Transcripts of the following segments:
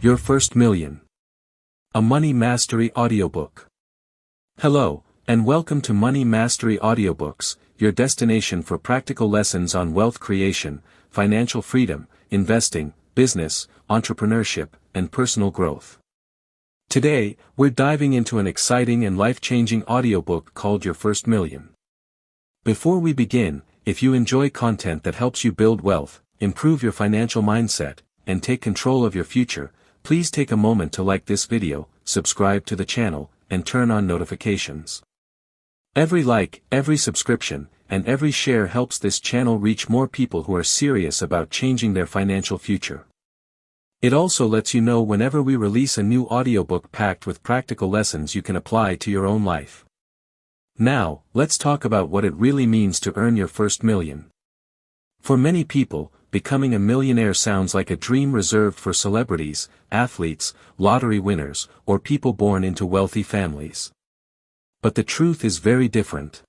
Your First Million. A Money Mastery Audiobook. Hello, and welcome to Money Mastery Audiobooks, your destination for practical lessons on wealth creation, financial freedom, investing, business, entrepreneurship, and personal growth. Today, we're diving into an exciting and life-changing audiobook called Your First Million. Before we begin, if you enjoy content that helps you build wealth, improve your financial mindset, and take control of your future, please take a moment to like this video, subscribe to the channel, and turn on notifications. Every like, every subscription, and every share helps this channel reach more people who are serious about changing their financial future. It also lets you know whenever we release a new audiobook packed with practical lessons you can apply to your own life. Now, let's talk about what it really means to earn your first million. For many people, becoming a millionaire sounds like a dream reserved for celebrities, athletes, lottery winners, or people born into wealthy families. But the truth is very different.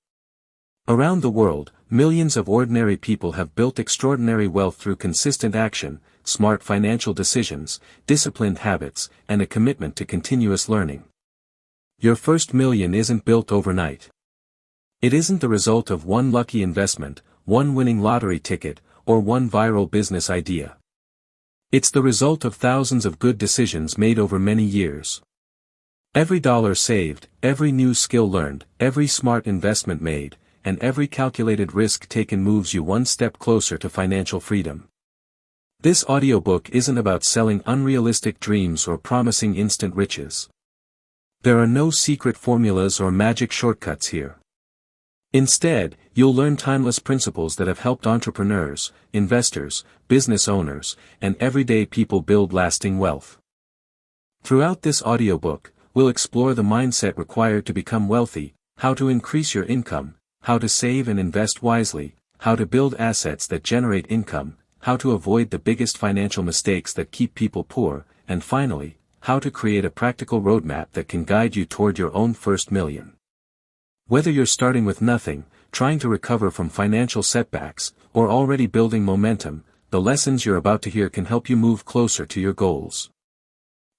Around the world, millions of ordinary people have built extraordinary wealth through consistent action, smart financial decisions, disciplined habits, and a commitment to continuous learning. Your first million isn't built overnight. It isn't the result of one lucky investment, one winning lottery ticket, or one viral business idea. It's the result of thousands of good decisions made over many years. Every dollar saved, every new skill learned, every smart investment made, and every calculated risk taken moves you one step closer to financial freedom. This audiobook isn't about selling unrealistic dreams or promising instant riches. There are no secret formulas or magic shortcuts here. Instead, you'll learn timeless principles that have helped entrepreneurs, investors, business owners, and everyday people build lasting wealth. Throughout this audiobook, we'll explore the mindset required to become wealthy, how to increase your income, how to save and invest wisely, how to build assets that generate income, how to avoid the biggest financial mistakes that keep people poor, and finally, how to create a practical roadmap that can guide you toward your own first million. Whether you're starting with nothing, trying to recover from financial setbacks, or already building momentum, the lessons you're about to hear can help you move closer to your goals.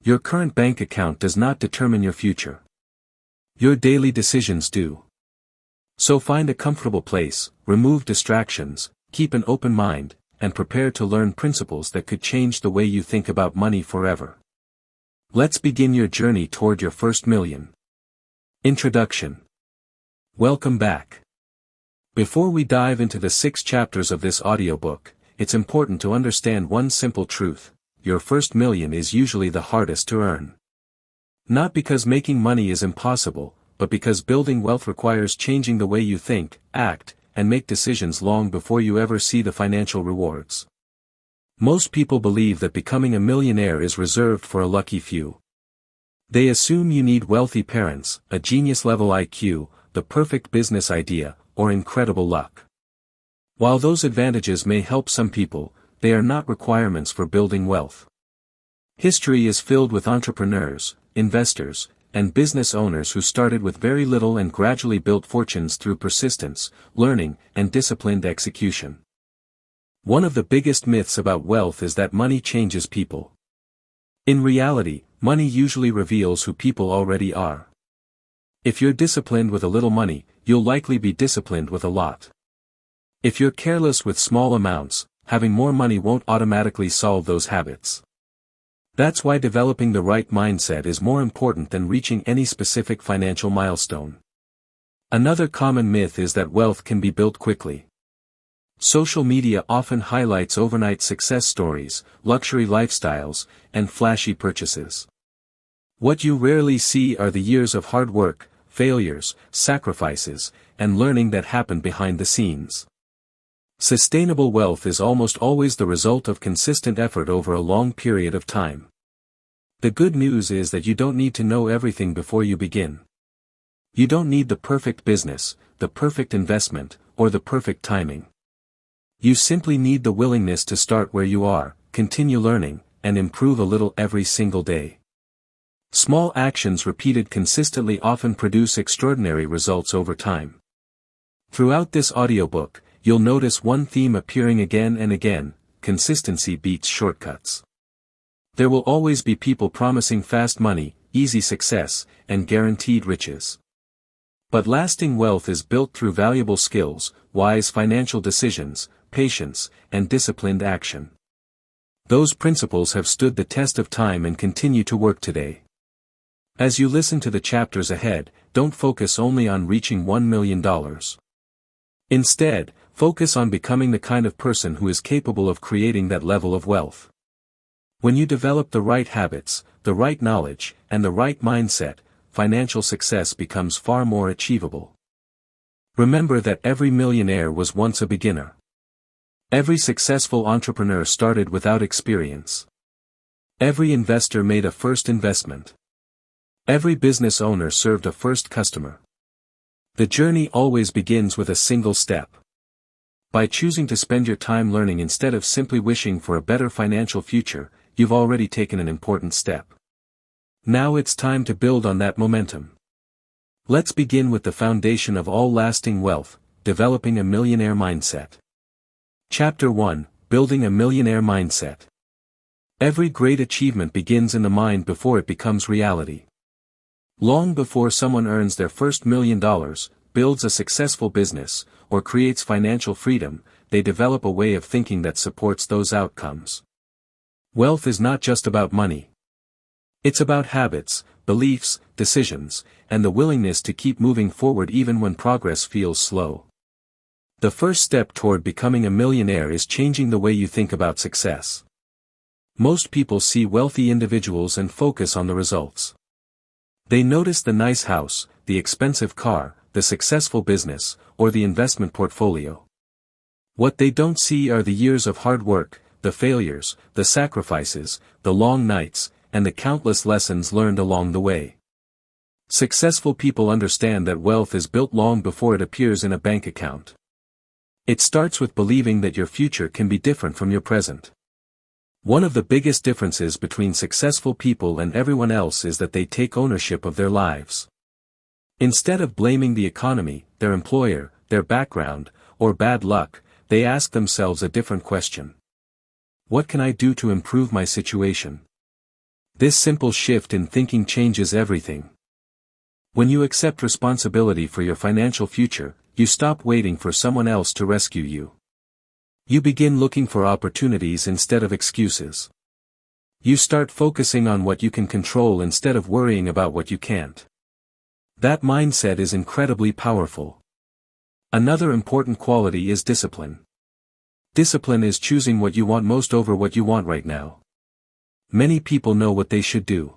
Your current bank account does not determine your future. Your daily decisions do. So find a comfortable place, remove distractions, keep an open mind, and prepare to learn principles that could change the way you think about money forever. Let's begin your journey toward your first million. Introduction. Welcome back. Before we dive into the 6 chapters of this audiobook, it's important to understand one simple truth: your first million is usually the hardest to earn. Not because making money is impossible, but because building wealth requires changing the way you think, act, and make decisions long before you ever see the financial rewards. Most people believe that becoming a millionaire is reserved for a lucky few. They assume you need wealthy parents, a genius-level IQ, the perfect business idea, or incredible luck. While those advantages may help some people, they are not requirements for building wealth. History is filled with entrepreneurs, investors, and business owners who started with very little and gradually built fortunes through persistence, learning, and disciplined execution. One of the biggest myths about wealth is that money changes people. In reality, money usually reveals who people already are. If you're disciplined with a little money, you'll likely be disciplined with a lot. If you're careless with small amounts, having more money won't automatically solve those habits. That's why developing the right mindset is more important than reaching any specific financial milestone. Another common myth is that wealth can be built quickly. Social media often highlights overnight success stories, luxury lifestyles, and flashy purchases. What you rarely see are the years of hard work, failures, sacrifices, and learning that happen behind the scenes. Sustainable wealth is almost always the result of consistent effort over a long period of time. The good news is that you don't need to know everything before you begin. You don't need the perfect business, the perfect investment, or the perfect timing. You simply need the willingness to start where you are, continue learning, and improve a little every single day. Small actions repeated consistently often produce extraordinary results over time. Throughout this audiobook, you'll notice one theme appearing again and again: consistency beats shortcuts. There will always be people promising fast money, easy success, and guaranteed riches. But lasting wealth is built through valuable skills, wise financial decisions, patience, and disciplined action. Those principles have stood the test of time and continue to work today. As you listen to the chapters ahead, don't focus only on reaching $1 million. Instead, focus on becoming the kind of person who is capable of creating that level of wealth. When you develop the right habits, the right knowledge, and the right mindset, financial success becomes far more achievable. Remember that every millionaire was once a beginner. Every successful entrepreneur started without experience. Every investor made a first investment. Every business owner served a first customer. The journey always begins with a single step. By choosing to spend your time learning instead of simply wishing for a better financial future, you've already taken an important step. Now it's time to build on that momentum. Let's begin with the foundation of all lasting wealth, developing a millionaire mindset. Chapter 1: Building a Millionaire Mindset. Every great achievement begins in the mind before it becomes reality. Long before someone earns their first $1 million, builds a successful business, or creates financial freedom, they develop a way of thinking that supports those outcomes. Wealth is not just about money. It's about habits, beliefs, decisions, and the willingness to keep moving forward even when progress feels slow. The first step toward becoming a millionaire is changing the way you think about success. Most people see wealthy individuals and focus on the results. They notice the nice house, the expensive car, the successful business, or the investment portfolio. What they don't see are the years of hard work, the failures, the sacrifices, the long nights, and the countless lessons learned along the way. Successful people understand that wealth is built long before it appears in a bank account. It starts with believing that your future can be different from your present. One of the biggest differences between successful people and everyone else is that they take ownership of their lives. Instead of blaming the economy, their employer, their background, or bad luck, they ask themselves a different question. What can I do to improve my situation? This simple shift in thinking changes everything. When you accept responsibility for your financial future, you stop waiting for someone else to rescue you. You begin looking for opportunities instead of excuses. You start focusing on what you can control instead of worrying about what you can't. That mindset is incredibly powerful. Another important quality is discipline. Discipline is choosing what you want most over what you want right now. Many people know what they should do.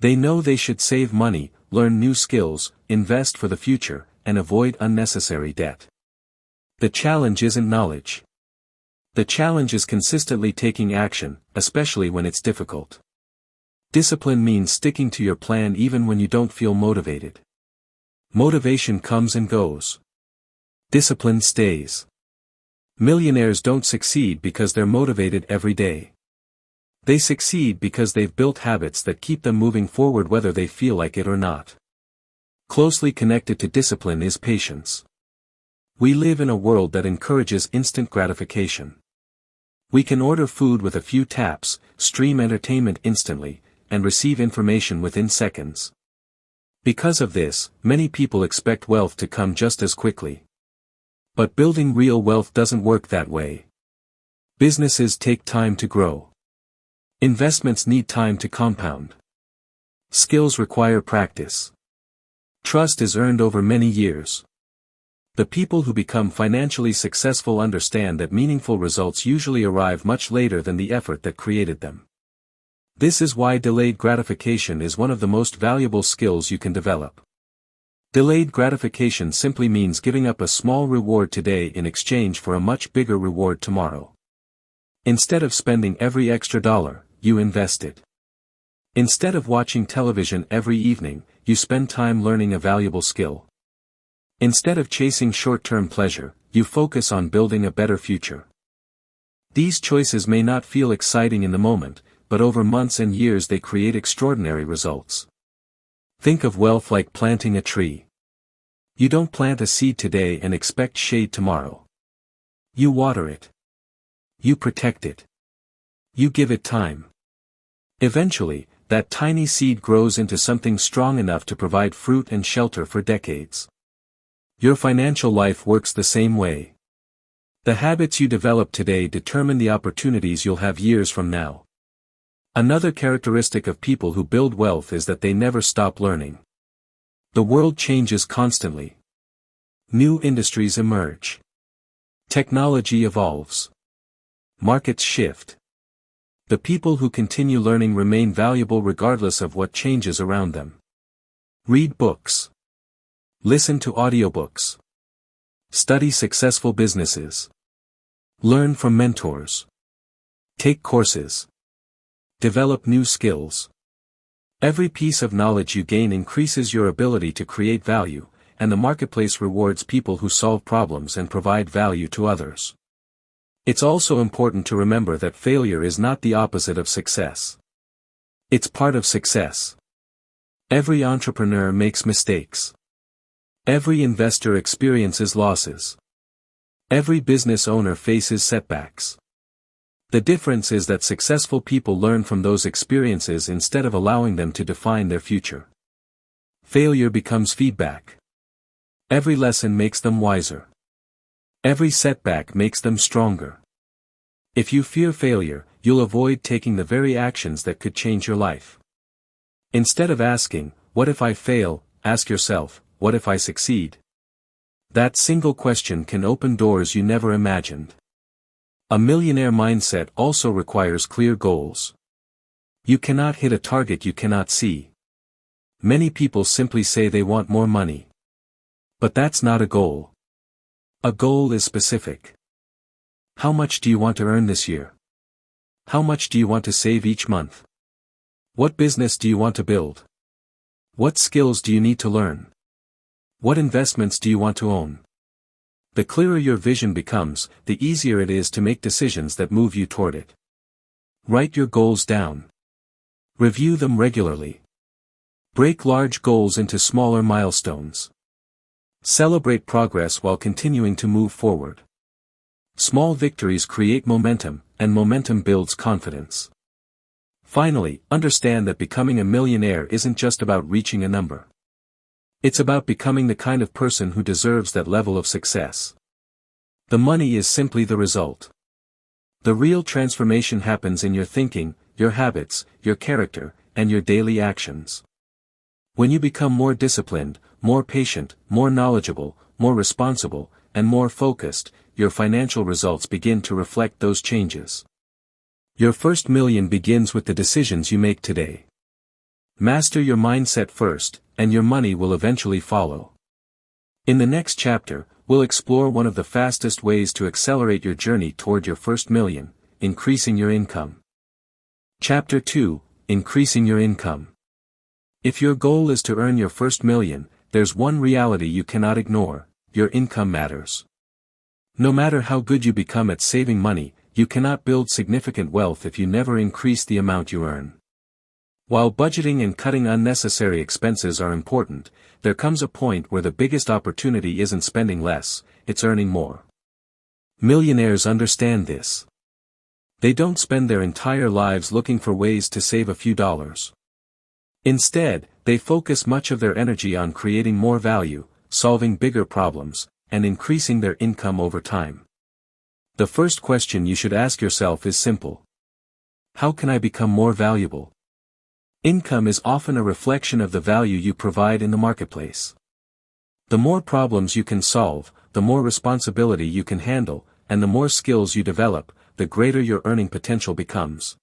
They know they should save money, learn new skills, invest for the future, and avoid unnecessary debt. The challenge isn't knowledge. The challenge is consistently taking action, especially when it's difficult. Discipline means sticking to your plan even when you don't feel motivated. Motivation comes and goes. Discipline stays. Millionaires don't succeed because they're motivated every day. They succeed because they've built habits that keep them moving forward whether they feel like it or not. Closely connected to discipline is patience. We live in a world that encourages instant gratification. We can order food with a few taps, stream entertainment instantly, and receive information within seconds. Because of this, many people expect wealth to come just as quickly. But building real wealth doesn't work that way. Businesses take time to grow. Investments need time to compound. Skills require practice. Trust is earned over many years. The people who become financially successful understand that meaningful results usually arrive much later than the effort that created them. This is why delayed gratification is one of the most valuable skills you can develop. Delayed gratification simply means giving up a small reward today in exchange for a much bigger reward tomorrow. Instead of spending every extra dollar, you invest it. Instead of watching television every evening, you spend time learning a valuable skill. Instead of chasing short-term pleasure, you focus on building a better future. These choices may not feel exciting in the moment, but over months and years they create extraordinary results. Think of wealth like planting a tree. You don't plant a seed today and expect shade tomorrow. You water it. You protect it. You give it time. Eventually, that tiny seed grows into something strong enough to provide fruit and shelter for decades. Your financial life works the same way. The habits you develop today determine the opportunities you'll have years from now. Another characteristic of people who build wealth is that they never stop learning. The world changes constantly. New industries emerge. Technology evolves. Markets shift. The people who continue learning remain valuable regardless of what changes around them. Read books. Listen to audiobooks. Study successful businesses. Learn from mentors. Take courses. Develop new skills. Every piece of knowledge you gain increases your ability to create value, and the marketplace rewards people who solve problems and provide value to others. It's also important to remember that failure is not the opposite of success. It's part of success. Every entrepreneur makes mistakes. Every investor experiences losses. Every business owner faces setbacks. The difference is that successful people learn from those experiences instead of allowing them to define their future. Failure becomes feedback. Every lesson makes them wiser. Every setback makes them stronger. If you fear failure, you'll avoid taking the very actions that could change your life. Instead of asking, "What if I fail?" ask yourself, "What if I succeed?" That single question can open doors you never imagined. A millionaire mindset also requires clear goals. You cannot hit a target you cannot see. Many people simply say they want more money. But that's not a goal. A goal is specific. How much do you want to earn this year? How much do you want to save each month? What business do you want to build? What skills do you need to learn? What investments do you want to own? The clearer your vision becomes, the easier it is to make decisions that move you toward it. Write your goals down. Review them regularly. Break large goals into smaller milestones. Celebrate progress while continuing to move forward. Small victories create momentum, and momentum builds confidence. Finally, understand that becoming a millionaire isn't just about reaching a number. It's about becoming the kind of person who deserves that level of success. The money is simply the result. The real transformation happens in your thinking, your habits, your character, and your daily actions. When you become more disciplined, more patient, more knowledgeable, more responsible, and more focused, your financial results begin to reflect those changes. Your first million begins with the decisions you make today. Master your mindset first, and your money will eventually follow. In the next chapter, we'll explore one of the fastest ways to accelerate your journey toward your first million, increasing your income. Chapter 2, Increasing Your Income. If your goal is to earn your first million, there's one reality you cannot ignore: your income matters. No matter how good you become at saving money, you cannot build significant wealth if you never increase the amount you earn. While budgeting and cutting unnecessary expenses are important, there comes a point where the biggest opportunity isn't spending less, it's earning more. Millionaires understand this. They don't spend their entire lives looking for ways to save a few dollars. Instead, they focus much of their energy on creating more value, solving bigger problems, and increasing their income over time. The first question you should ask yourself is simple. How can I become more valuable? Income is often a reflection of the value you provide in the marketplace. The more problems you can solve, the more responsibility you can handle, and the more skills you develop, the greater your earning potential becomes.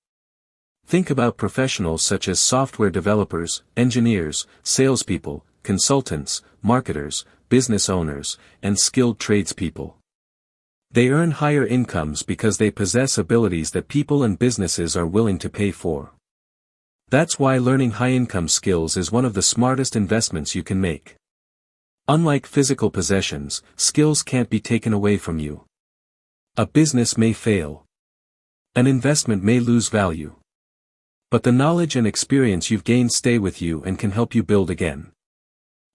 Think about professionals such as software developers, engineers, salespeople, consultants, marketers, business owners, and skilled tradespeople. They earn higher incomes because they possess abilities that people and businesses are willing to pay for. That's why learning high-income skills is one of the smartest investments you can make. Unlike physical possessions, skills can't be taken away from you. A business may fail. An investment may lose value. But the knowledge and experience you've gained stay with you and can help you build again.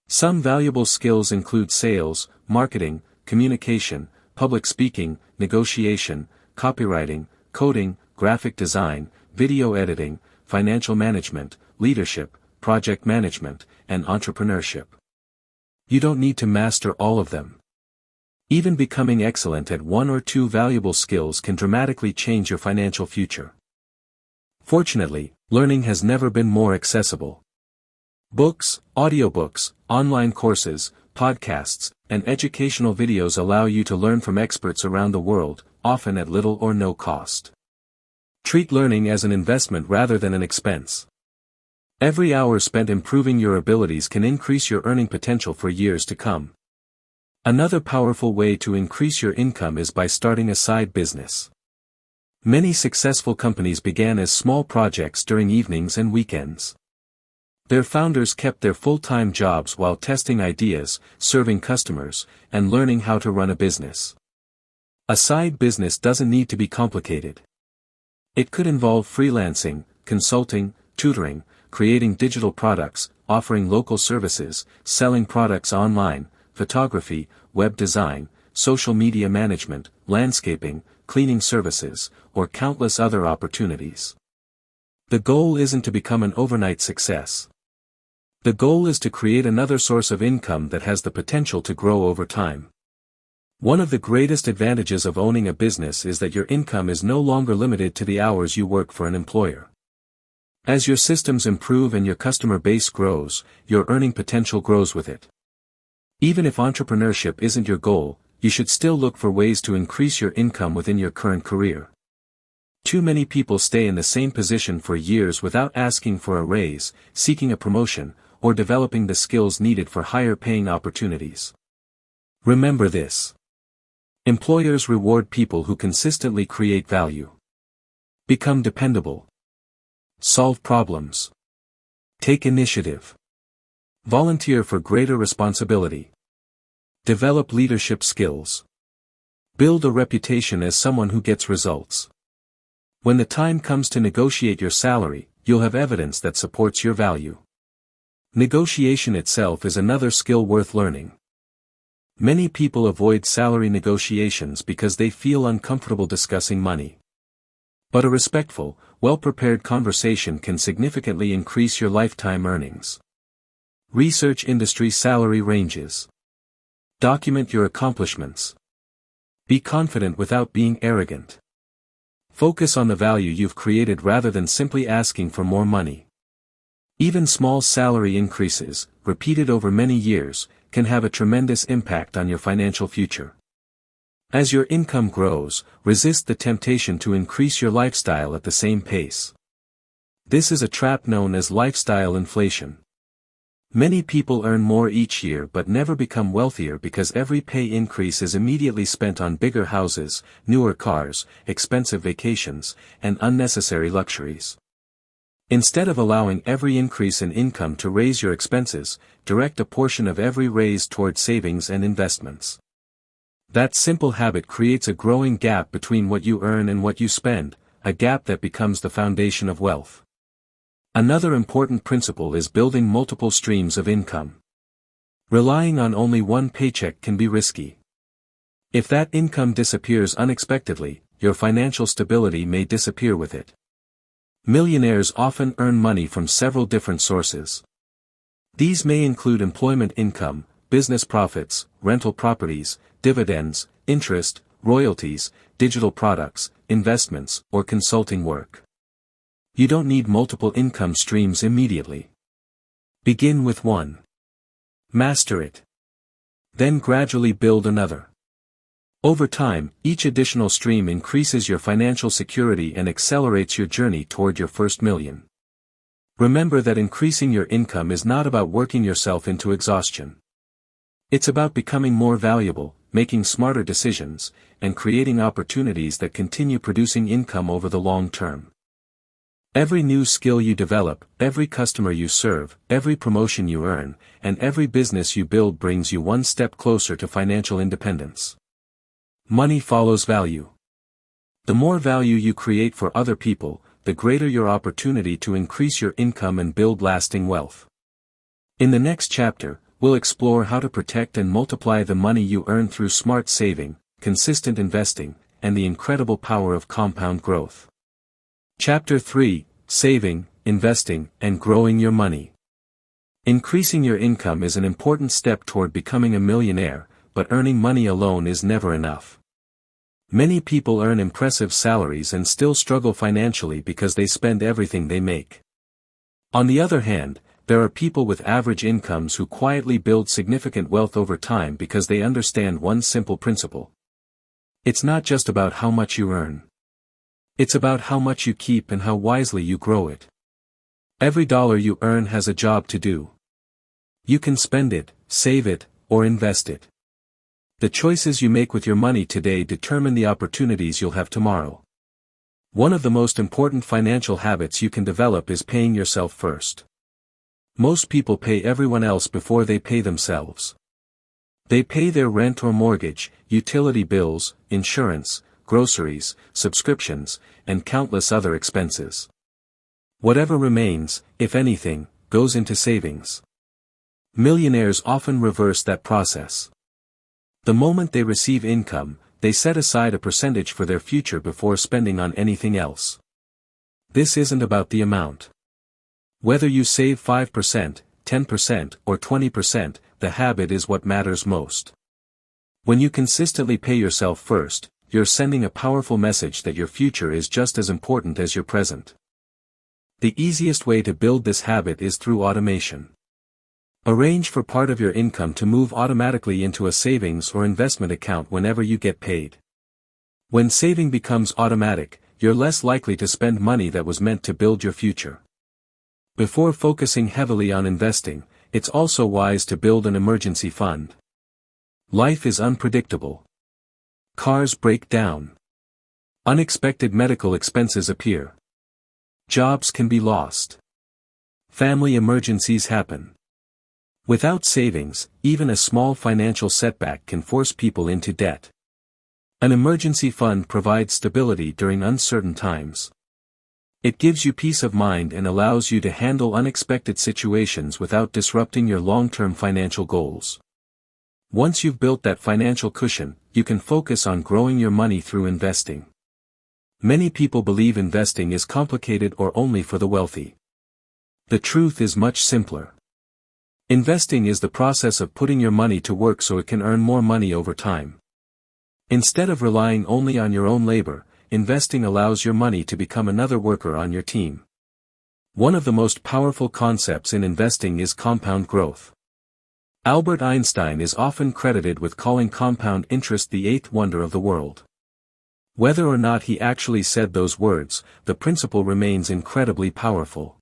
Some valuable skills include sales, marketing, communication, public speaking, negotiation, copywriting, coding, graphic design, video editing, financial management, leadership, project management, and entrepreneurship. You don't need to master all of them. Even becoming excellent at one or two valuable skills can dramatically change your financial future. Fortunately, learning has never been more accessible. Books, audiobooks, online courses, podcasts, and educational videos allow you to learn from experts around the world, often at little or no cost. Treat learning as an investment rather than an expense. Every hour spent improving your abilities can increase your earning potential for years to come. Another powerful way to increase your income is by starting a side business. Many successful companies began as small projects during evenings and weekends. Their founders kept their full-time jobs while testing ideas, serving customers, and learning how to run a business. A side business doesn't need to be complicated. It could involve freelancing, consulting, tutoring, creating digital products, offering local services, selling products online, photography, web design, social media management, landscaping, cleaning services, or countless other opportunities. The goal isn't to become an overnight success. The goal is to create another source of income that has the potential to grow over time. One of the greatest advantages of owning a business is that your income is no longer limited to the hours you work for an employer. As your systems improve and your customer base grows, your earning potential grows with it. Even if entrepreneurship isn't your goal, you should still look for ways to increase your income within your current career. Too many people stay in the same position for years without asking for a raise, seeking a promotion, or developing the skills needed for higher-paying opportunities. Remember this. Employers reward people who consistently create value. Become dependable. Solve problems. Take initiative. Volunteer for greater responsibility. Develop leadership skills. Build a reputation as someone who gets results. When the time comes to negotiate your salary, you'll have evidence that supports your value. Negotiation itself is another skill worth learning. Many people avoid salary negotiations because they feel uncomfortable discussing money. But a respectful, well-prepared conversation can significantly increase your lifetime earnings. Research industry salary ranges. Document your accomplishments. Be confident without being arrogant. Focus on the value you've created rather than simply asking for more money. Even small salary increases, repeated over many years, can have a tremendous impact on your financial future. As your income grows, resist the temptation to increase your lifestyle at the same pace. This is a trap known as lifestyle inflation. Many people earn more each year but never become wealthier because every pay increase is immediately spent on bigger houses, newer cars, expensive vacations, and unnecessary luxuries. Instead of allowing every increase in income to raise your expenses, direct a portion of every raise toward savings and investments. That simple habit creates a growing gap between what you earn and what you spend, a gap that becomes the foundation of wealth. Another important principle is building multiple streams of income. Relying on only one paycheck can be risky. If that income disappears unexpectedly, your financial stability may disappear with it. Millionaires often earn money from several different sources. These may include employment income, business profits, rental properties, dividends, interest, royalties, digital products, investments, or consulting work. You don't need multiple income streams immediately. Begin with one. Master it. Then gradually build another. Over time, each additional stream increases your financial security and accelerates your journey toward your first million. Remember that increasing your income is not about working yourself into exhaustion. It's about becoming more valuable, making smarter decisions, and creating opportunities that continue producing income over the long term. Every new skill you develop, every customer you serve, every promotion you earn, and every business you build brings you one step closer to financial independence. Money follows value. The more value you create for other people, the greater your opportunity to increase your income and build lasting wealth. In the next chapter, we'll explore how to protect and multiply the money you earn through smart saving, consistent investing, and the incredible power of compound growth. Chapter 3: Saving, investing, and growing your money. Increasing your income is an important step toward becoming a millionaire, but earning money alone is never enough. Many people earn impressive salaries and still struggle financially because they spend everything they make. On the other hand, there are people with average incomes who quietly build significant wealth over time because they understand one simple principle. It's not just about how much you earn. It's about how much you keep and how wisely you grow it. Every dollar you earn has a job to do. You can spend it, save it, or invest it. The choices you make with your money today determine the opportunities you'll have tomorrow. One of the most important financial habits you can develop is paying yourself first. Most people pay everyone else before they pay themselves. They pay their rent or mortgage, utility bills, insurance, groceries, subscriptions, and countless other expenses. Whatever remains, if anything, goes into savings. Millionaires often reverse that process. The moment they receive income, they set aside a percentage for their future before spending on anything else. This isn't about the amount. Whether you save 5%, 10%, or 20%, the habit is what matters most. When you consistently pay yourself first, you're sending a powerful message that your future is just as important as your present. The easiest way to build this habit is through automation. Arrange for part of your income to move automatically into a savings or investment account whenever you get paid. When saving becomes automatic, you're less likely to spend money that was meant to build your future. Before focusing heavily on investing, it's also wise to build an emergency fund. Life is unpredictable. Cars break down. Unexpected medical expenses appear. Jobs can be lost. Family emergencies happen. Without savings, even a small financial setback can force people into debt. An emergency fund provides stability during uncertain times. It gives you peace of mind and allows you to handle unexpected situations without disrupting your long-term financial goals. Once you've built that financial cushion, you can focus on growing your money through investing. Many people believe investing is complicated or only for the wealthy. The truth is much simpler. Investing is the process of putting your money to work so it can earn more money over time. Instead of relying only on your own labor, investing allows your money to become another worker on your team. One of the most powerful concepts in investing is compound growth. Albert Einstein is often credited with calling compound interest the eighth wonder of the world. Whether or not he actually said those words, the principle remains incredibly powerful.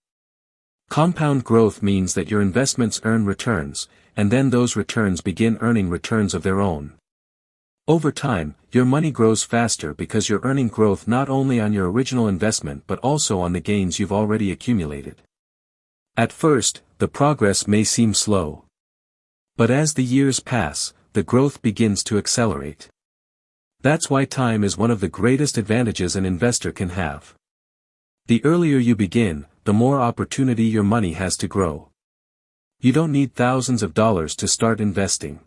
Compound growth means that your investments earn returns, and then those returns begin earning returns of their own. Over time, your money grows faster because you're earning growth not only on your original investment but also on the gains you've already accumulated. At first, the progress may seem slow. But as the years pass, the growth begins to accelerate. That's why time is one of the greatest advantages an investor can have. The earlier you begin, the more opportunity your money has to grow. You don't need thousands of dollars to start investing.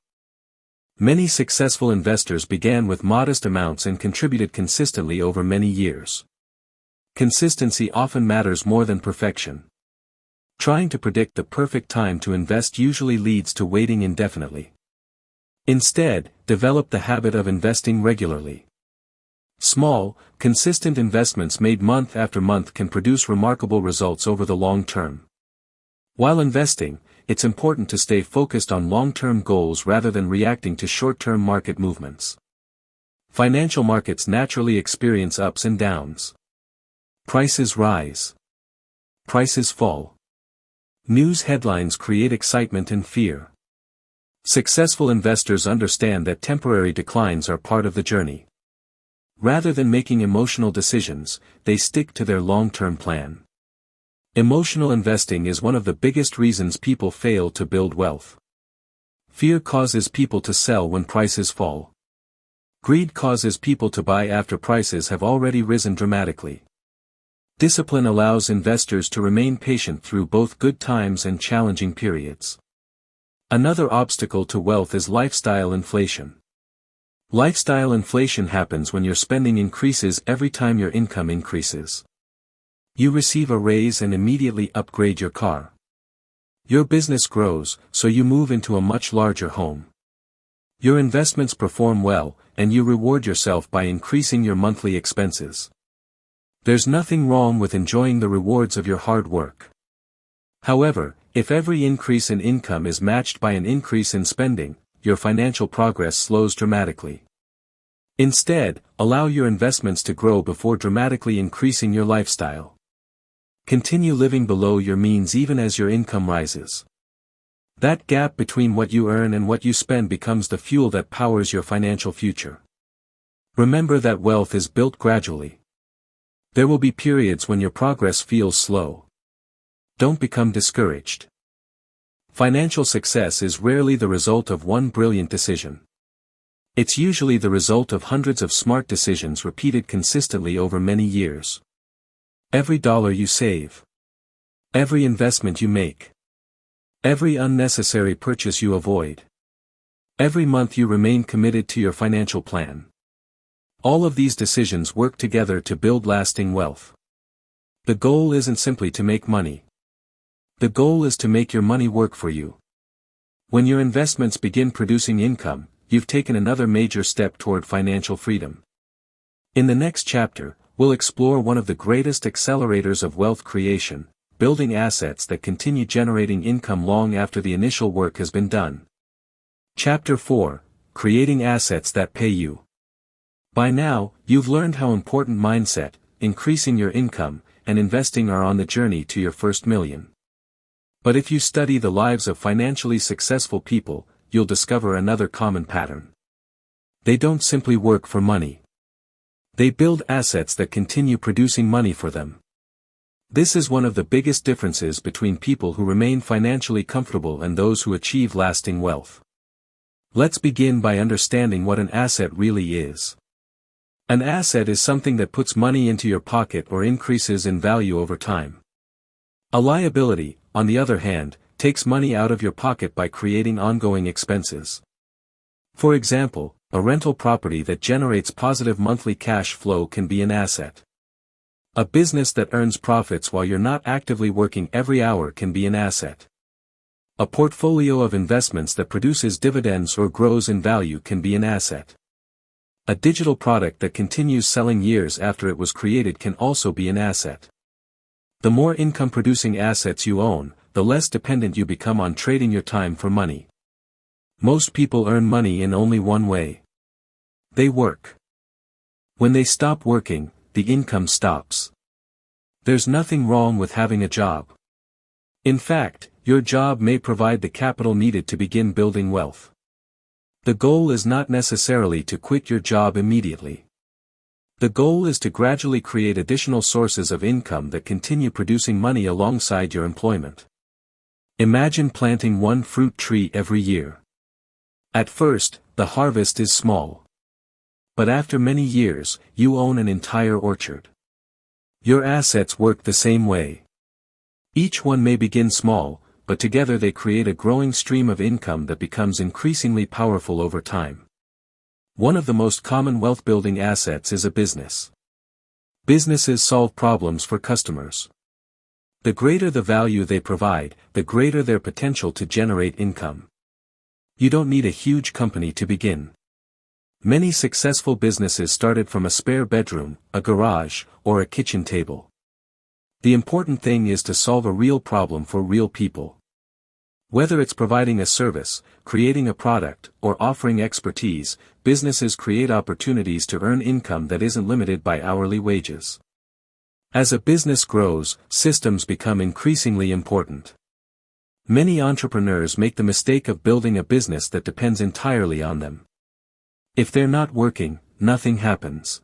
Many successful investors began with modest amounts and contributed consistently over many years. Consistency often matters more than perfection. Trying to predict the perfect time to invest usually leads to waiting indefinitely. Instead, develop the habit of investing regularly. Small, consistent investments made month after month can produce remarkable results over the long term. While investing, it's important to stay focused on long-term goals rather than reacting to short-term market movements. Financial markets naturally experience ups and downs. Prices rise. Prices fall. News headlines create excitement and fear. Successful investors understand that temporary declines are part of the journey. Rather than making emotional decisions, they stick to their long-term plan. Emotional investing is one of the biggest reasons people fail to build wealth. Fear causes people to sell when prices fall. Greed causes people to buy after prices have already risen dramatically. Discipline allows investors to remain patient through both good times and challenging periods. Another obstacle to wealth is lifestyle inflation. Lifestyle inflation happens when your spending increases every time your income increases. You receive a raise and immediately upgrade your car. Your business grows, so you move into a much larger home. Your investments perform well, and you reward yourself by increasing your monthly expenses. There's nothing wrong with enjoying the rewards of your hard work. However, if every increase in income is matched by an increase in spending, your financial progress slows dramatically. Instead, allow your investments to grow before dramatically increasing your lifestyle. Continue living below your means even as your income rises. That gap between what you earn and what you spend becomes the fuel that powers your financial future. Remember that wealth is built gradually. There will be periods when your progress feels slow. Don't become discouraged. Financial success is rarely the result of one brilliant decision. It's usually the result of hundreds of smart decisions repeated consistently over many years. Every dollar you save. Every investment you make. Every unnecessary purchase you avoid. Every month you remain committed to your financial plan. All of these decisions work together to build lasting wealth. The goal isn't simply to make money. The goal is to make your money work for you. When your investments begin producing income, you've taken another major step toward financial freedom. In the next chapter, we'll explore one of the greatest accelerators of wealth creation, building assets that continue generating income long after the initial work has been done. Chapter 4: Creating Assets That Pay You. By now, you've learned how important mindset, increasing your income, and investing are on the journey to your first million. But if you study the lives of financially successful people, you'll discover another common pattern. They don't simply work for money. They build assets that continue producing money for them. This is one of the biggest differences between people who remain financially comfortable and those who achieve lasting wealth. Let's begin by understanding what an asset really is. An asset is something that puts money into your pocket or increases in value over time. A liability, on the other hand, takes money out of your pocket by creating ongoing expenses. For example, a rental property that generates positive monthly cash flow can be an asset. A business that earns profits while you're not actively working every hour can be an asset. A portfolio of investments that produces dividends or grows in value can be an asset. A digital product that continues selling years after it was created can also be an asset. The more income-producing assets you own, the less dependent you become on trading your time for money. Most people earn money in only one way. They work. When they stop working, the income stops. There's nothing wrong with having a job. In fact, your job may provide the capital needed to begin building wealth. The goal is not necessarily to quit your job immediately. The goal is to gradually create additional sources of income that continue producing money alongside your employment. Imagine planting one fruit tree every year. At first, the harvest is small. But after many years, you own an entire orchard. Your assets work the same way. Each one may begin small, but together they create a growing stream of income that becomes increasingly powerful over time. One of the most common wealth-building assets is a business. Businesses solve problems for customers. The greater the value they provide, the greater their potential to generate income. You don't need a huge company to begin. Many successful businesses started from a spare bedroom, a garage, or a kitchen table. The important thing is to solve a real problem for real people. Whether it's providing a service, creating a product, or offering expertise, businesses create opportunities to earn income that isn't limited by hourly wages. As a business grows, systems become increasingly important. Many entrepreneurs make the mistake of building a business that depends entirely on them. If they're not working, nothing happens.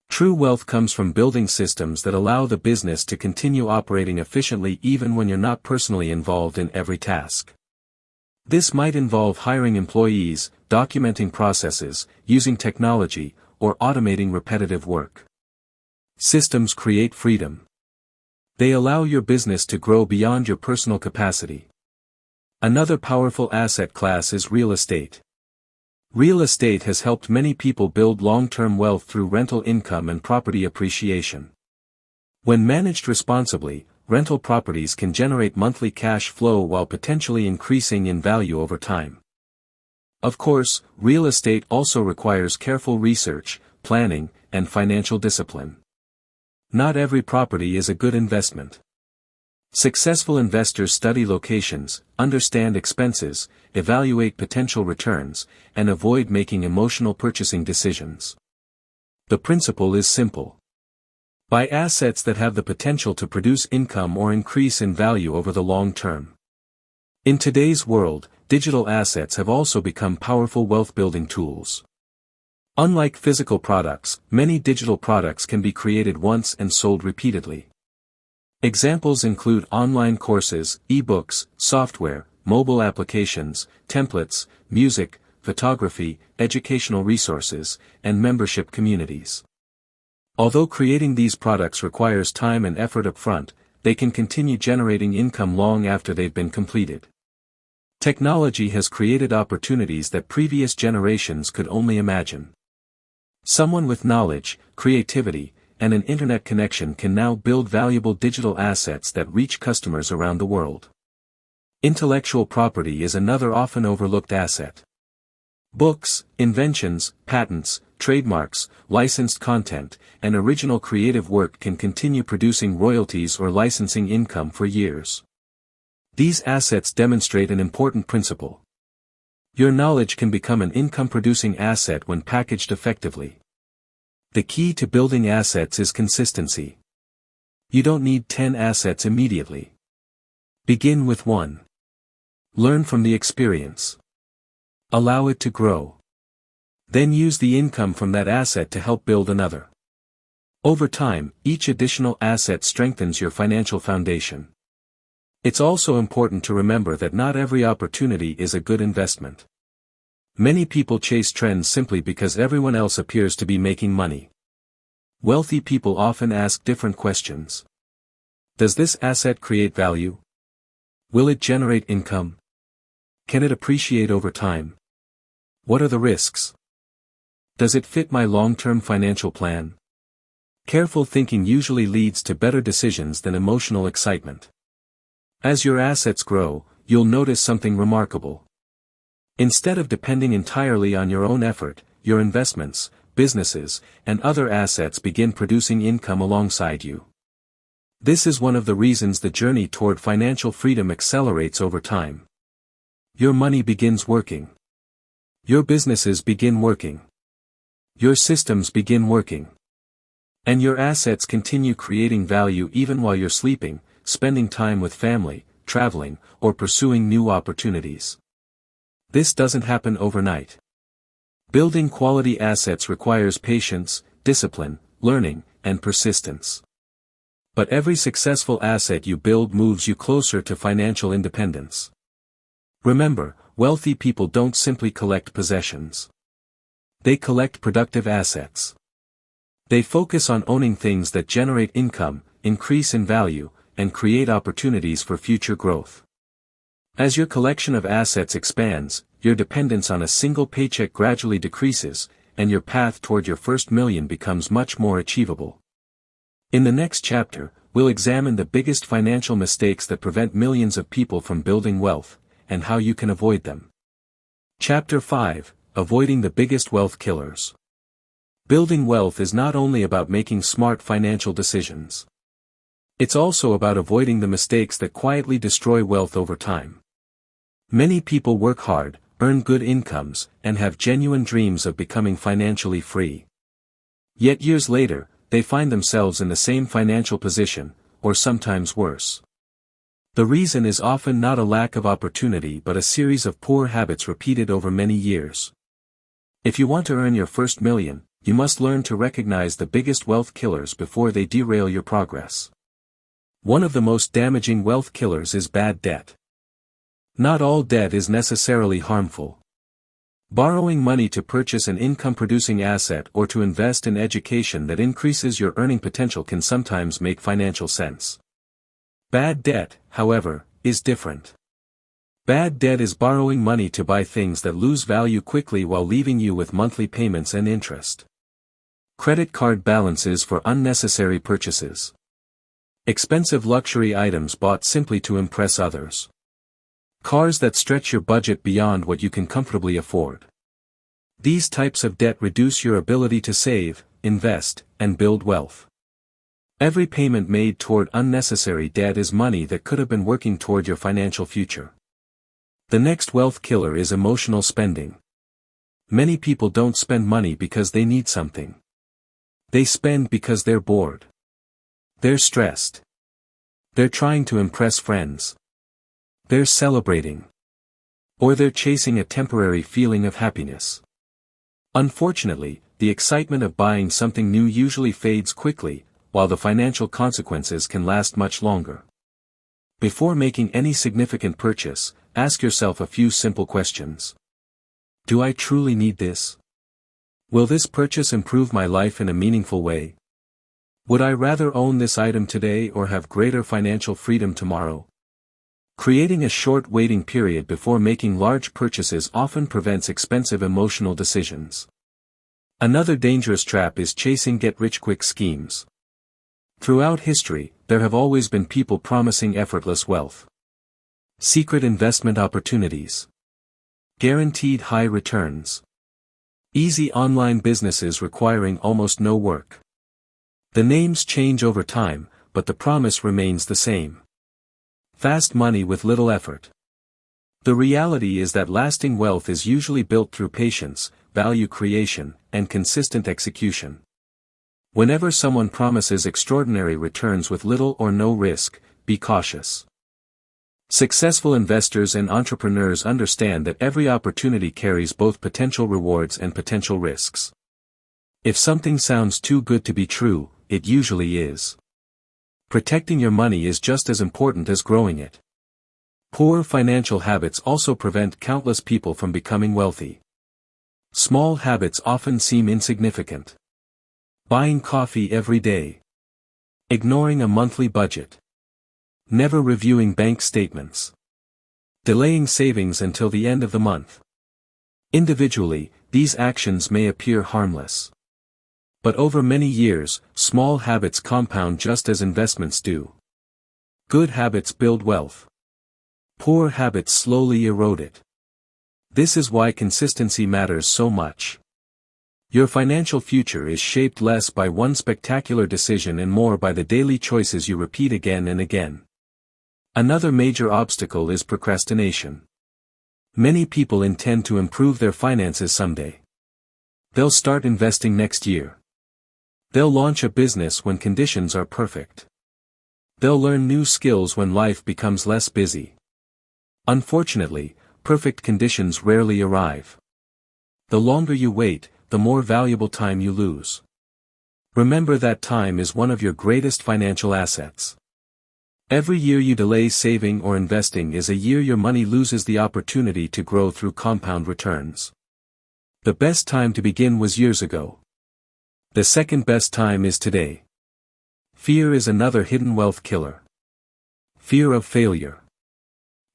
True wealth comes from building systems that allow the business to continue operating efficiently even when you're not personally involved in every task. This might involve hiring employees, documenting processes, using technology, or automating repetitive work. Systems create freedom. They allow your business to grow beyond your personal capacity. Another powerful asset class is real estate. Real estate has helped many people build long-term wealth through rental income and property appreciation. When managed responsibly, rental properties can generate monthly cash flow while potentially increasing in value over time. Of course, real estate also requires careful research, planning, and financial discipline. Not every property is a good investment. Successful investors study locations, understand expenses, evaluate potential returns, and avoid making emotional purchasing decisions. The principle is simple. Buy assets that have the potential to produce income or increase in value over the long term. In today's world, digital assets have also become powerful wealth-building tools. Unlike physical products, many digital products can be created once and sold repeatedly. Examples include online courses, e-books, software, mobile applications, templates, music, photography, educational resources, and membership communities. Although creating these products requires time and effort upfront, they can continue generating income long after they've been completed. Technology has created opportunities that previous generations could only imagine. Someone with knowledge, creativity, and an internet connection can now build valuable digital assets that reach customers around the world. Intellectual property is another often overlooked asset. Books, inventions, patents, trademarks, licensed content, and original creative work can continue producing royalties or licensing income for years. These assets demonstrate an important principle. Your knowledge can become an income-producing asset when packaged effectively. The key to building assets is consistency. You don't need 10 assets immediately. Begin with one. Learn from the experience. Allow it to grow. Then use the income from that asset to help build another. Over time, each additional asset strengthens your financial foundation. It's also important to remember that not every opportunity is a good investment. Many people chase trends simply because everyone else appears to be making money. Wealthy people often ask different questions. Does this asset create value? Will it generate income? Can it appreciate over time? What are the risks? Does it fit my long-term financial plan? Careful thinking usually leads to better decisions than emotional excitement. As your assets grow, you'll notice something remarkable. Instead of depending entirely on your own effort, your investments, businesses, and other assets begin producing income alongside you. This is one of the reasons the journey toward financial freedom accelerates over time. Your money begins working. Your businesses begin working. Your systems begin working. And your assets continue creating value even while you're sleeping, spending time with family, traveling, or pursuing new opportunities. This doesn't happen overnight. Building quality assets requires patience, discipline, learning, and persistence. But every successful asset you build moves you closer to financial independence. Remember, wealthy people don't simply collect possessions. They collect productive assets. They focus on owning things that generate income, increase in value, and create opportunities for future growth. As your collection of assets expands, your dependence on a single paycheck gradually decreases, and your path toward your first million becomes much more achievable. In the next chapter, we'll examine the biggest financial mistakes that prevent millions of people from building wealth, and how you can avoid them. Chapter 5: Avoiding the Biggest Wealth Killers. Building wealth is not only about making smart financial decisions. It's also about avoiding the mistakes that quietly destroy wealth over time. Many people work hard, earn good incomes, and have genuine dreams of becoming financially free. Yet years later, they find themselves in the same financial position, or sometimes worse. The reason is often not a lack of opportunity but a series of poor habits repeated over many years. If you want to earn your first million, you must learn to recognize the biggest wealth killers before they derail your progress. One of the most damaging wealth killers is bad debt. Not all debt is necessarily harmful. Borrowing money to purchase an income-producing asset or to invest in education that increases your earning potential can sometimes make financial sense. Bad debt, however, is different. Bad debt is borrowing money to buy things that lose value quickly while leaving you with monthly payments and interest. Credit card balances for unnecessary purchases. Expensive luxury items bought simply to impress others. Cars that stretch your budget beyond what you can comfortably afford. These types of debt reduce your ability to save, invest, and build wealth. Every payment made toward unnecessary debt is money that could have been working toward your financial future. The next wealth killer is emotional spending. Many people don't spend money because they need something. They spend because they're bored. They're stressed. They're trying to impress friends. They're celebrating. Or they're chasing a temporary feeling of happiness. Unfortunately, the excitement of buying something new usually fades quickly, while the financial consequences can last much longer. Before making any significant purchase, ask yourself a few simple questions. Do I truly need this? Will this purchase improve my life in a meaningful way? Would I rather own this item today or have greater financial freedom tomorrow? Creating a short waiting period before making large purchases often prevents expensive emotional decisions. Another dangerous trap is chasing get-rich-quick schemes. Throughout history, there have always been people promising effortless wealth. Secret investment opportunities. Guaranteed high returns. Easy online businesses requiring almost no work. The names change over time, but the promise remains the same. Fast money with little effort. The reality is that lasting wealth is usually built through patience, value creation, and consistent execution. Whenever someone promises extraordinary returns with little or no risk, be cautious. Successful investors and entrepreneurs understand that every opportunity carries both potential rewards and potential risks. If something sounds too good to be true, it usually is. Protecting your money is just as important as growing it. Poor financial habits also prevent countless people from becoming wealthy. Small habits often seem insignificant. Buying coffee every day. Ignoring a monthly budget. Never reviewing bank statements. Delaying savings until the end of the month. Individually, these actions may appear harmless. But over many years, small habits compound just as investments do. Good habits build wealth. Poor habits slowly erode it. This is why consistency matters so much. Your financial future is shaped less by one spectacular decision and more by the daily choices you repeat again and again. Another major obstacle is procrastination. Many people intend to improve their finances someday. They'll start investing next year. They'll launch a business when conditions are perfect. They'll learn new skills when life becomes less busy. Unfortunately, perfect conditions rarely arrive. The longer you wait, the more valuable time you lose. Remember that time is one of your greatest financial assets. Every year you delay saving or investing is a year your money loses the opportunity to grow through compound returns. The best time to begin was years ago. The second best time is today. Fear is another hidden wealth killer. Fear of failure.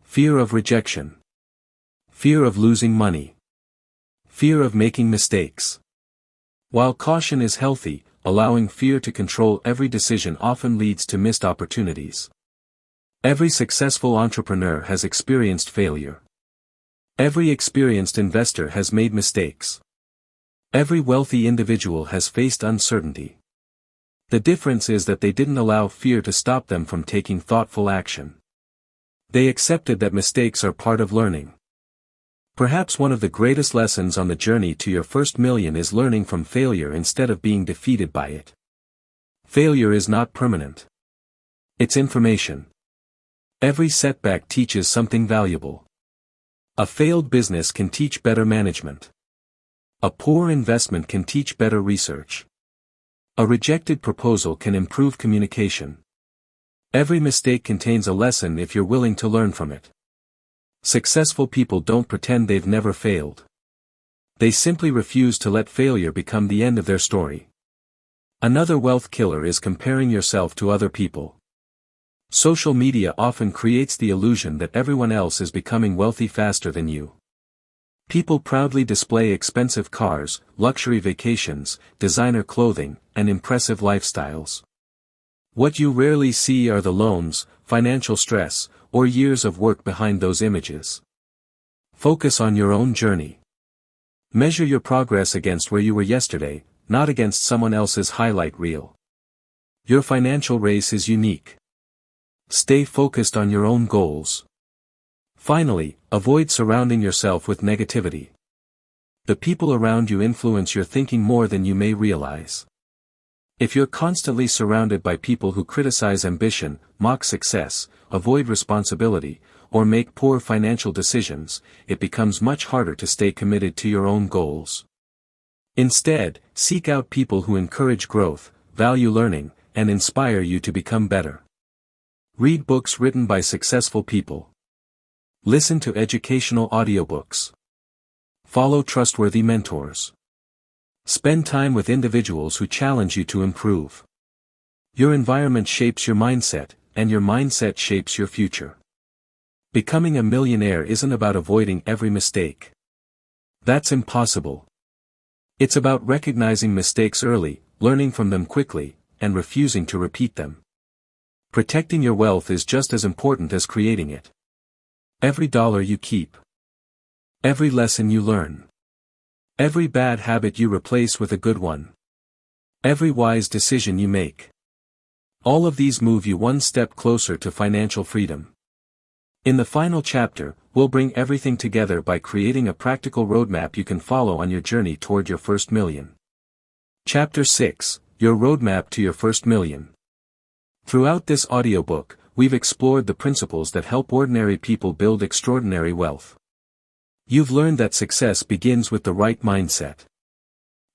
Fear of rejection. Fear of losing money. Fear of making mistakes. While caution is healthy, allowing fear to control every decision often leads to missed opportunities. Every successful entrepreneur has experienced failure. Every experienced investor has made mistakes. Every wealthy individual has faced uncertainty. The difference is that they didn't allow fear to stop them from taking thoughtful action. They accepted that mistakes are part of learning. Perhaps one of the greatest lessons on the journey to your first million is learning from failure instead of being defeated by it. Failure is not permanent. It's information. Every setback teaches something valuable. A failed business can teach better management. A poor investment can teach better research. A rejected proposal can improve communication. Every mistake contains a lesson if you're willing to learn from it. Successful people don't pretend they've never failed. They simply refuse to let failure become the end of their story. Another wealth killer is comparing yourself to other people. Social media often creates the illusion that everyone else is becoming wealthy faster than you. People proudly display expensive cars, luxury vacations, designer clothing, and impressive lifestyles. What you rarely see are the loans, financial stress, or years of work behind those images. Focus on your own journey. Measure your progress against where you were yesterday, not against someone else's highlight reel. Your financial race is unique. Stay focused on your own goals. Finally, avoid surrounding yourself with negativity. The people around you influence your thinking more than you may realize. If you're constantly surrounded by people who criticize ambition, mock success, avoid responsibility, or make poor financial decisions, it becomes much harder to stay committed to your own goals. Instead, seek out people who encourage growth, value learning, and inspire you to become better. Read books written by successful people. Listen to educational audiobooks. Follow trustworthy mentors. Spend time with individuals who challenge you to improve. Your environment shapes your mindset, and your mindset shapes your future. Becoming a millionaire isn't about avoiding every mistake. That's impossible. It's about recognizing mistakes early, learning from them quickly, and refusing to repeat them. Protecting your wealth is just as important as creating it. Every dollar you keep. Every lesson you learn. Every bad habit you replace with a good one. Every wise decision you make. All of these move you one step closer to financial freedom. In the final chapter, we'll bring everything together by creating a practical roadmap you can follow on your journey toward your first million. Chapter 6, Your Roadmap to Your First Million. Throughout this audiobook, we've explored the principles that help ordinary people build extraordinary wealth. You've learned that success begins with the right mindset.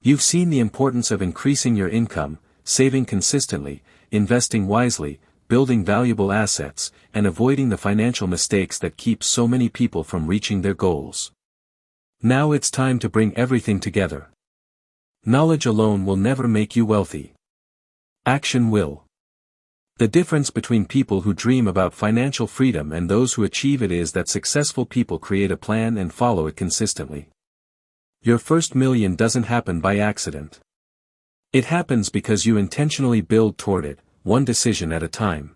You've seen the importance of increasing your income, saving consistently, investing wisely, building valuable assets, and avoiding the financial mistakes that keep so many people from reaching their goals. Now it's time to bring everything together. Knowledge alone will never make you wealthy. Action will. The difference between people who dream about financial freedom and those who achieve it is that successful people create a plan and follow it consistently. Your first million doesn't happen by accident. It happens because you intentionally build toward it, one decision at a time.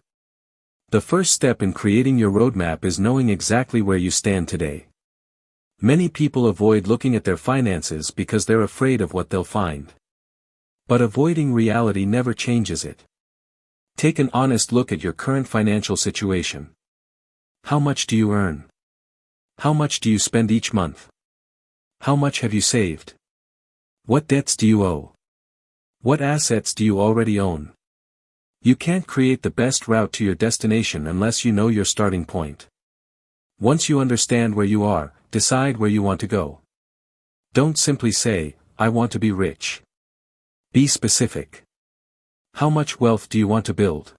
The first step in creating your roadmap is knowing exactly where you stand today. Many people avoid looking at their finances because they're afraid of what they'll find. But avoiding reality never changes it. Take an honest look at your current financial situation. How much do you earn? How much do you spend each month? How much have you saved? What debts do you owe? What assets do you already own? You can't create the best route to your destination unless you know your starting point. Once you understand where you are, decide where you want to go. Don't simply say, "I want to be rich." Be specific. How much wealth do you want to build?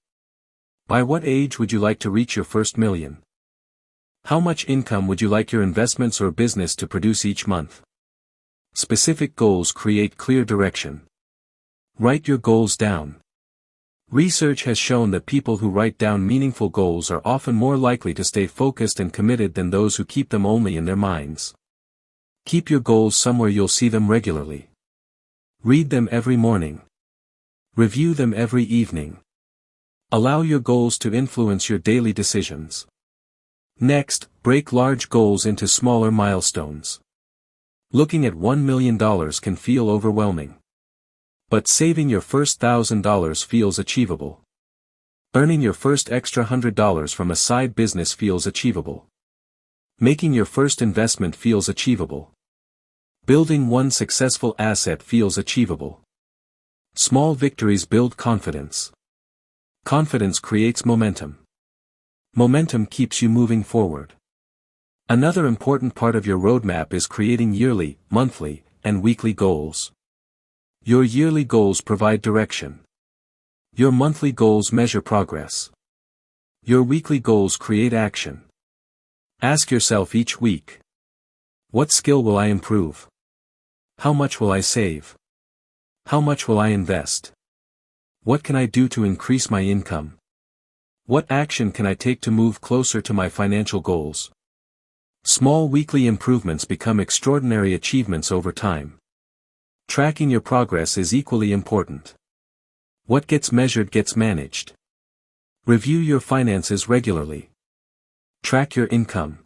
By what age would you like to reach your first million? How much income would you like your investments or business to produce each month? Specific goals create clear direction. Write your goals down. Research has shown that people who write down meaningful goals are often more likely to stay focused and committed than those who keep them only in their minds. Keep your goals somewhere you'll see them regularly. Read them every morning. Review them every evening. Allow your goals to influence your daily decisions. Next, break large goals into smaller milestones. Looking at $1 million can feel overwhelming. But saving your first $1,000 feels achievable. Earning your first extra $100 from a side business feels achievable. Making your first investment feels achievable. Building one successful asset feels achievable. Small victories build confidence. Confidence creates momentum. Momentum keeps you moving forward. Another important part of your roadmap is creating yearly, monthly, and weekly goals. Your yearly goals provide direction. Your monthly goals measure progress. Your weekly goals create action. Ask yourself each week, what skill will I improve? How much will I save? How much will I invest? What can I do to increase my income? What action can I take to move closer to my financial goals? Small weekly improvements become extraordinary achievements over time. Tracking your progress is equally important. What gets measured gets managed. Review your finances regularly. Track your income.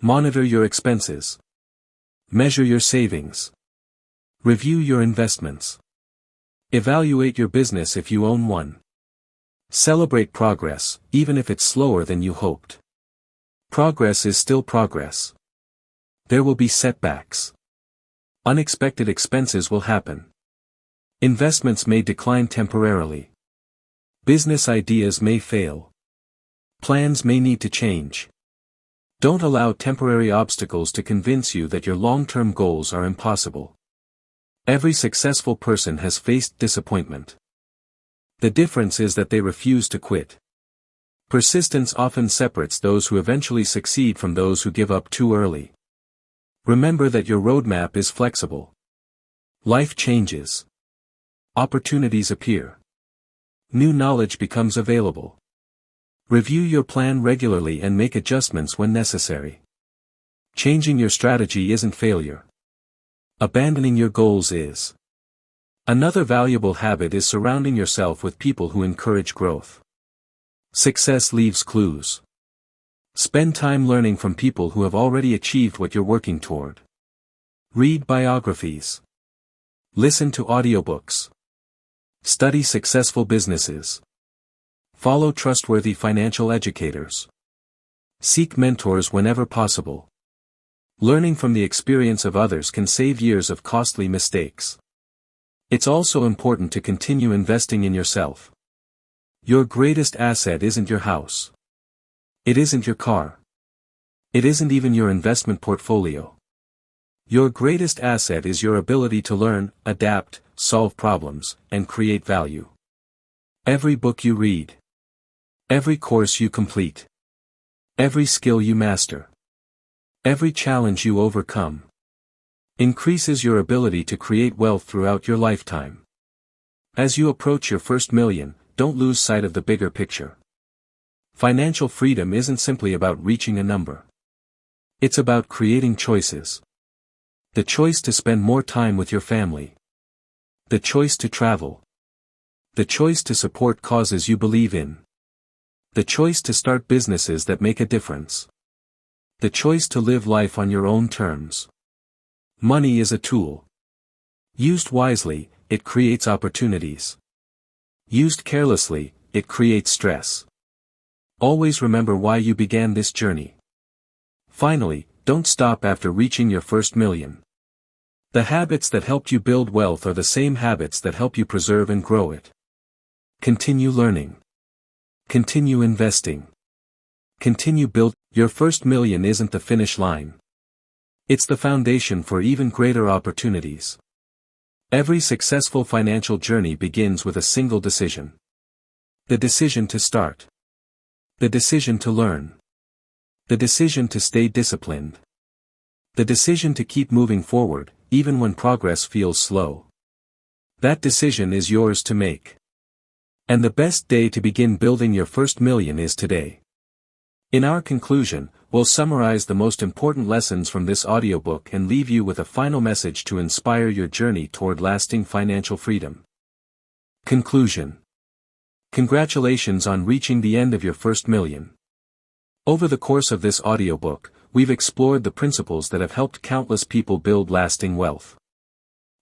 Monitor your expenses. Measure your savings. Review your investments. Evaluate your business if you own one. Celebrate progress, even if it's slower than you hoped. Progress is still progress. There will be setbacks. Unexpected expenses will happen. Investments may decline temporarily. Business ideas may fail. Plans may need to change. Don't allow temporary obstacles to convince you that your long-term goals are impossible. Every successful person has faced disappointment. The difference is that they refuse to quit. Persistence often separates those who eventually succeed from those who give up too early. Remember that your roadmap is flexible. Life changes. Opportunities appear. New knowledge becomes available. Review your plan regularly and make adjustments when necessary. Changing your strategy isn't failure. Abandoning your goals is. Another valuable habit is surrounding yourself with people who encourage growth. Success leaves clues. Spend time learning from people who have already achieved what you're working toward. Read biographies. Listen to audiobooks. Study successful businesses. Follow trustworthy financial educators. Seek mentors whenever possible. Learning from the experience of others can save years of costly mistakes. It's also important to continue investing in yourself. Your greatest asset isn't your house. It isn't your car. It isn't even your investment portfolio. Your greatest asset is your ability to learn, adapt, solve problems, and create value. Every book you read. Every course you complete. Every skill you master. Every challenge you overcome. Increases your ability to create wealth throughout your lifetime. As you approach your first million, don't lose sight of the bigger picture. Financial freedom isn't simply about reaching a number. It's about creating choices. The choice to spend more time with your family. The choice to travel. The choice to support causes you believe in. The choice to start businesses that make a difference. The choice to live life on your own terms. Money is a tool. Used wisely, it creates opportunities. Used carelessly, it creates stress. Always remember why you began this journey. Finally, don't stop after reaching your first million. The habits that helped you build wealth are the same habits that help you preserve and grow it. Continue learning. Continue investing. Continue building. Your first million isn't the finish line. It's the foundation for even greater opportunities. Every successful financial journey begins with a single decision. The decision to start. The decision to learn. The decision to stay disciplined. The decision to keep moving forward, even when progress feels slow. That decision is yours to make. And the best day to begin building your first million is today. In our conclusion, we'll summarize the most important lessons from this audiobook and leave you with a final message to inspire your journey toward lasting financial freedom. Conclusion. Congratulations on reaching the end of your first million. Over the course of this audiobook, we've explored the principles that have helped countless people build lasting wealth.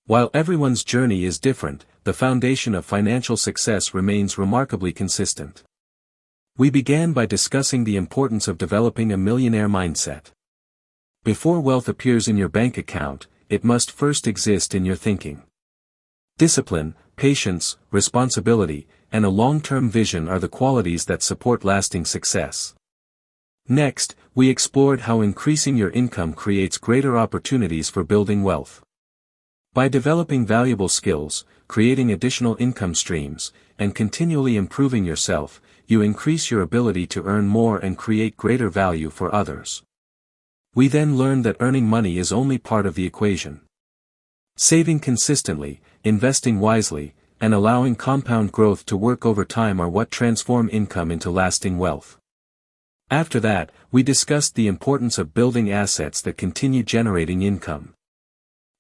While everyone's journey is different, the foundation of financial success remains remarkably consistent. We began by discussing the importance of developing a millionaire mindset. Before wealth appears in your bank account, it must first exist in your thinking. Discipline, patience, responsibility, and a long-term vision are the qualities that support lasting success. Next, we explored how increasing your income creates greater opportunities for building wealth. By developing valuable skills, creating additional income streams, and continually improving yourself, you increase your ability to earn more and create greater value for others. We then learned that earning money is only part of the equation. Saving consistently, investing wisely, and allowing compound growth to work over time are what transform income into lasting wealth. After that, we discussed the importance of building assets that continue generating income.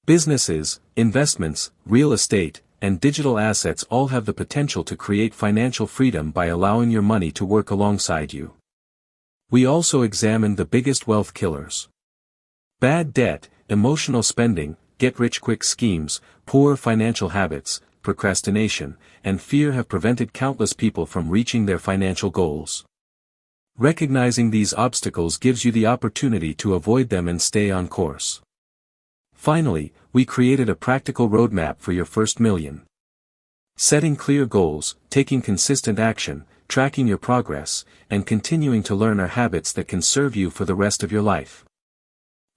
Businesses, investments, real estate, and digital assets all have the potential to create financial freedom by allowing your money to work alongside you. We also examined the biggest wealth killers. Bad debt, emotional spending, get-rich-quick schemes, poor financial habits, procrastination, and fear have prevented countless people from reaching their financial goals. Recognizing these obstacles gives you the opportunity to avoid them and stay on course. Finally, we created a practical roadmap for your first million. Setting clear goals, taking consistent action, tracking your progress, and continuing to learn are habits that can serve you for the rest of your life.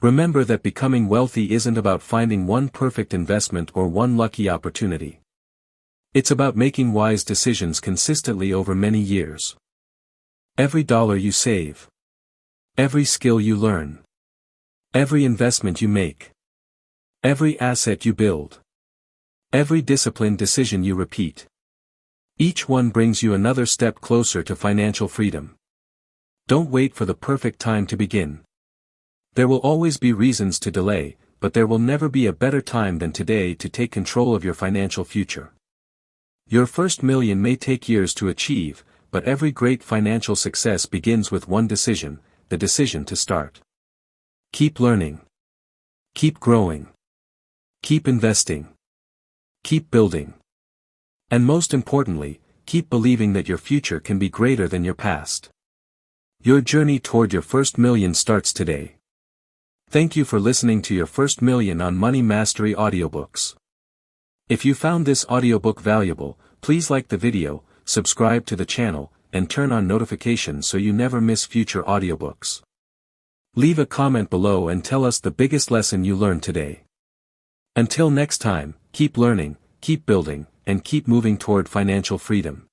Remember that becoming wealthy isn't about finding one perfect investment or one lucky opportunity. It's about making wise decisions consistently over many years. Every dollar you save, every skill you learn, every investment you make, every asset you build, every disciplined decision you repeat. Each one brings you another step closer to financial freedom. Don't wait for the perfect time to begin. There will always be reasons to delay, but there will never be a better time than today to take control of your financial future. Your first million may take years to achieve, but every great financial success begins with one decision, the decision to start. Keep learning. Keep growing. Keep investing. Keep building. And most importantly, keep believing that your future can be greater than your past. Your journey toward your first million starts today. Thank you for listening to your first million on Money Mastery Audiobooks. If you found this audiobook valuable, please like the video, subscribe to the channel, and turn on notifications so you never miss future audiobooks. Leave a comment below and tell us the biggest lesson you learned today. Until next time, keep learning, keep building, and keep moving toward financial freedom.